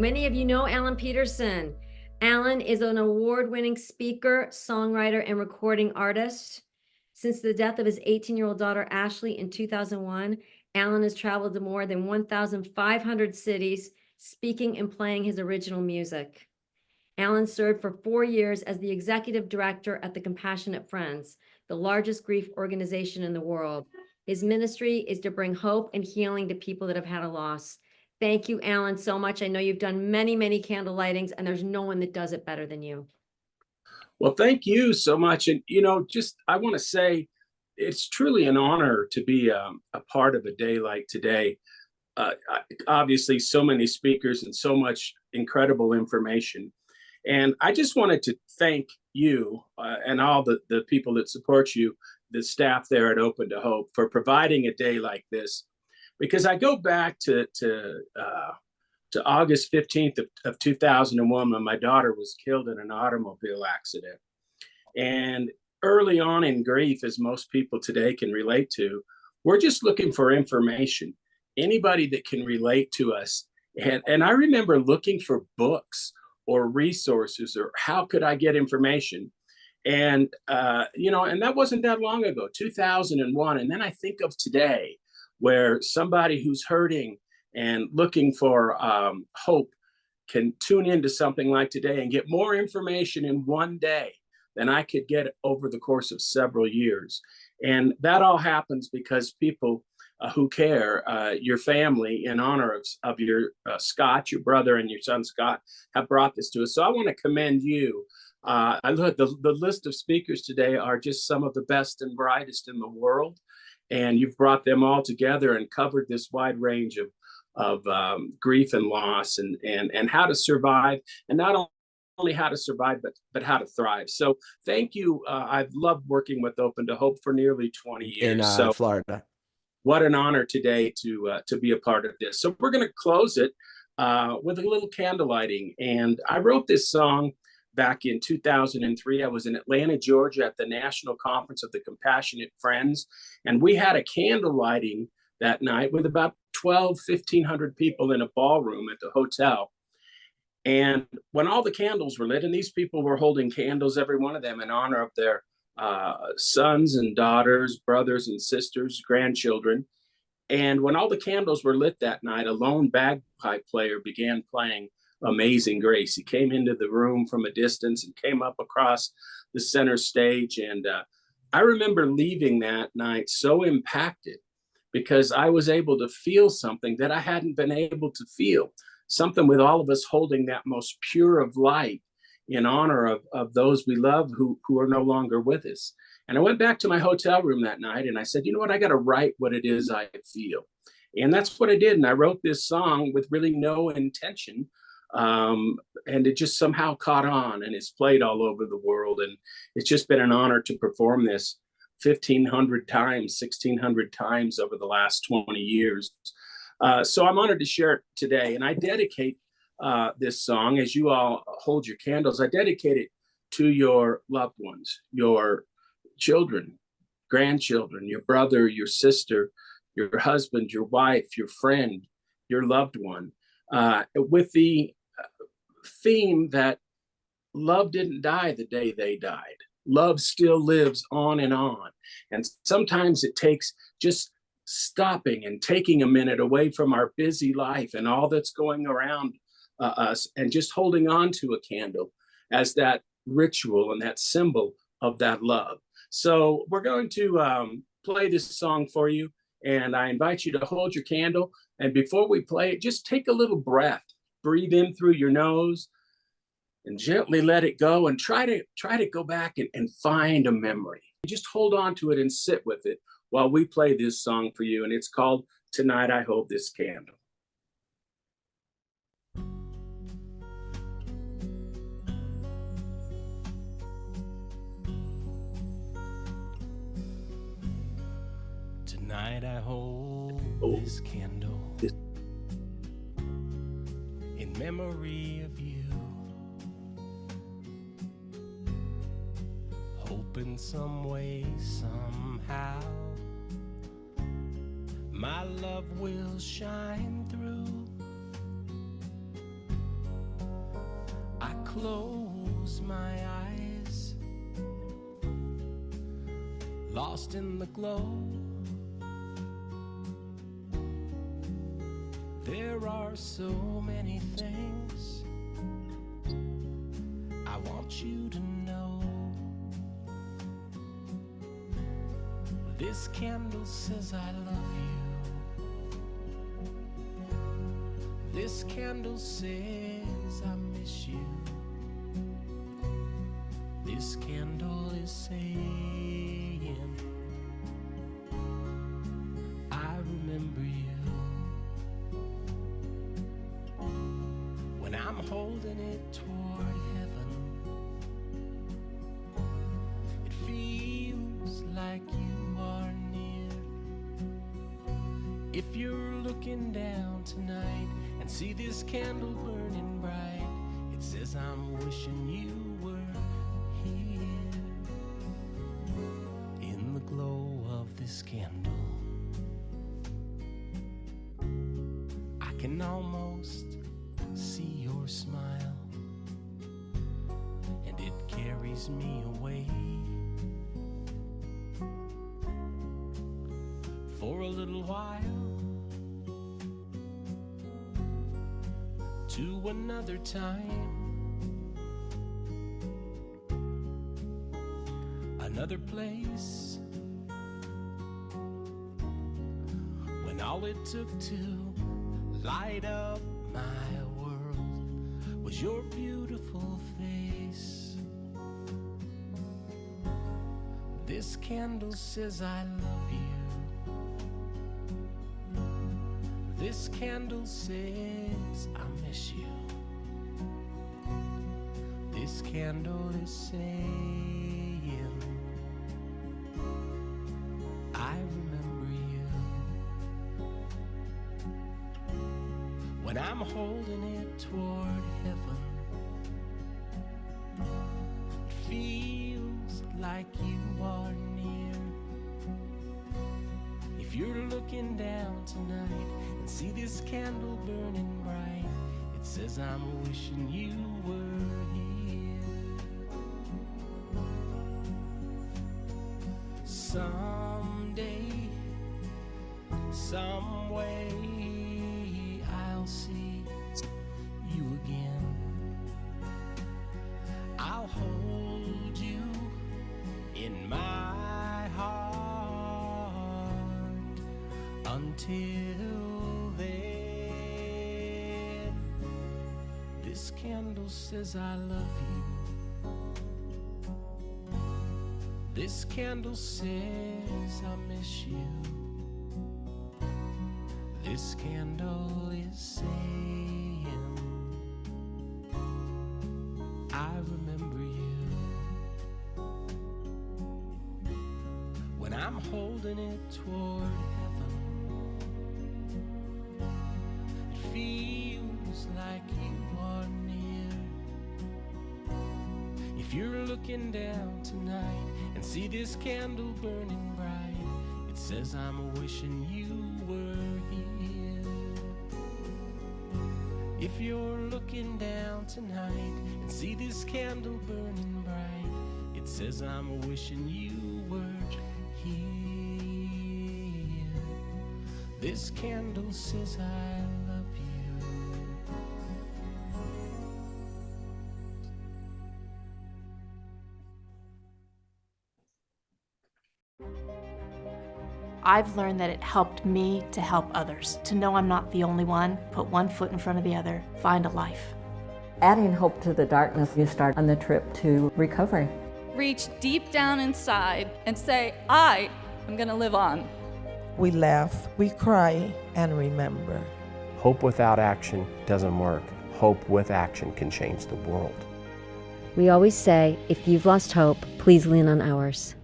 Many of you know Alan Pedersen. Alan is an award-winning speaker, songwriter, and recording artist. Since the death of his 18-year-old daughter, Ashley, in 2001, Alan has traveled to more than 1,500 cities, speaking and playing his original music. Alan served for 4 years as the executive director at the Compassionate Friends, the largest grief organization in the world. His ministry is to bring hope and healing to people that have had a loss. Thank you, Alan, so much. I know you've done many, many candle lightings, and there's no one that does it better than you. Well, thank you so much. And, I want to say it's truly an honor to be a part of a day like today. Obviously, so many speakers and so much incredible information. And I just wanted to thank you and all the people that support you, the staff there at Open to Hope, for providing a day like this. Because I go back to August 15th of 2001, when my daughter was killed in an automobile accident. And early on in grief, as most people today can relate to, we're just looking for information, anybody that can relate to us. And I remember looking for books or resources, or how could I get information? And, and that wasn't that long ago, 2001. And then I think of today, where somebody who's hurting and looking for hope can tune into something like today and get more information in one day than I could get over the course of several years. And that all happens because people who care, your family, in honor of your Scott, your brother, and your son Scott, have brought this to us. So I want to commend you. I look, the list of speakers today are just some of the best and brightest in the world. And you've brought them all together and covered this wide range of grief and loss, and how to survive, and not only how to survive, but how to thrive. So thank you. I've loved working with Open to Hope for nearly 20 years. In Florida. What an honor today to be a part of this. So we're going to close it with a little candle lighting. And I wrote this song back in 2003. I was in Atlanta, Georgia, at the National Conference of the Compassionate Friends. And we had a candle lighting that night with about 1,500 people in a ballroom at the hotel. And when all the candles were lit, and these people were holding candles, every one of them, in honor of their sons and daughters, brothers and sisters, grandchildren. And when all the candles were lit that night, a lone bagpipe player began playing Amazing Grace. He came into the room from a distance and came up across the center stage. And I remember leaving that night so impacted, because I was able to feel something that I hadn't been able to feel, something with all of us holding that most pure of light in honor of those we love who are no longer with us. And I went back to my hotel room that night and I said, you know what, I got to write what it is I feel. And that's what I did. And I wrote this song with really no intention. And it just somehow caught on, and it's played all over the world. And it's just been an honor to perform this 1,500 times, 1,600 times over the last 20 years. So I'm honored to share it today. And I dedicate this song, as you all hold your candles, I dedicate it to your loved ones, your children, grandchildren, your brother, your sister, your husband, your wife, your friend, your loved one, with the theme that love didn't die the day they died. Love still lives on and on. And sometimes it takes just stopping and taking a minute away from our busy life and all that's going around us, and just holding on to a candle as that ritual and that symbol of that love. So we're going to play this song for you, and I invite you to hold your candle. And before we play it, just take a little breath, breathe in through your nose, and gently let it go, and try to go back and find a memory. Just hold on to it and sit with it while we play this song for you. And it's called Tonight I Hold This Candle. Tonight I hold this candle in memory of you. Hope in some way, somehow, my love will shine through. close my eyes, lost in the glow. There are so many things I want you to know. This candle says I love you. This candle says I miss you. This candle is saying I remember you. When I'm holding it toward heaven, it feels like you are near. If you're looking down tonight and see this candle burning bright, it says I'm wishing you were here. In the glow of this candle, I can almost see your smile, and it carries me away for a little while to another time, another place, when all it took to light up my world was your beautiful face. This candle says I love you. This candle says I miss you. This candle is saying I remember you. When I'm holding it toward heaven, it feels like you are near. If you're looking down tonight and see this candle burning bright, it says I'm wishing you were here. Someday, some way, I'll see you again. I'll hold you in my heart until then. This candle says I love you. This candle says I miss you. This candle is saying I remember you. When I'm holding it toward heaven, it feels like you are near. If you're looking down tonight and see this candle burning bright, it says I'm wishing you were here. If you're looking down tonight and see this candle burning bright, it says I'm wishing you were here. This candle says I love you. I've learned that it helped me to help others, to know I'm not the only one, put one foot in front of the other, find a life. Adding hope to the darkness, you start on the trip to recovery. Reach deep down inside and say, I am going to live on. We laugh, we cry, and remember. Hope without action doesn't work. Hope with action can change the world. We always say, if you've lost hope, please lean on ours.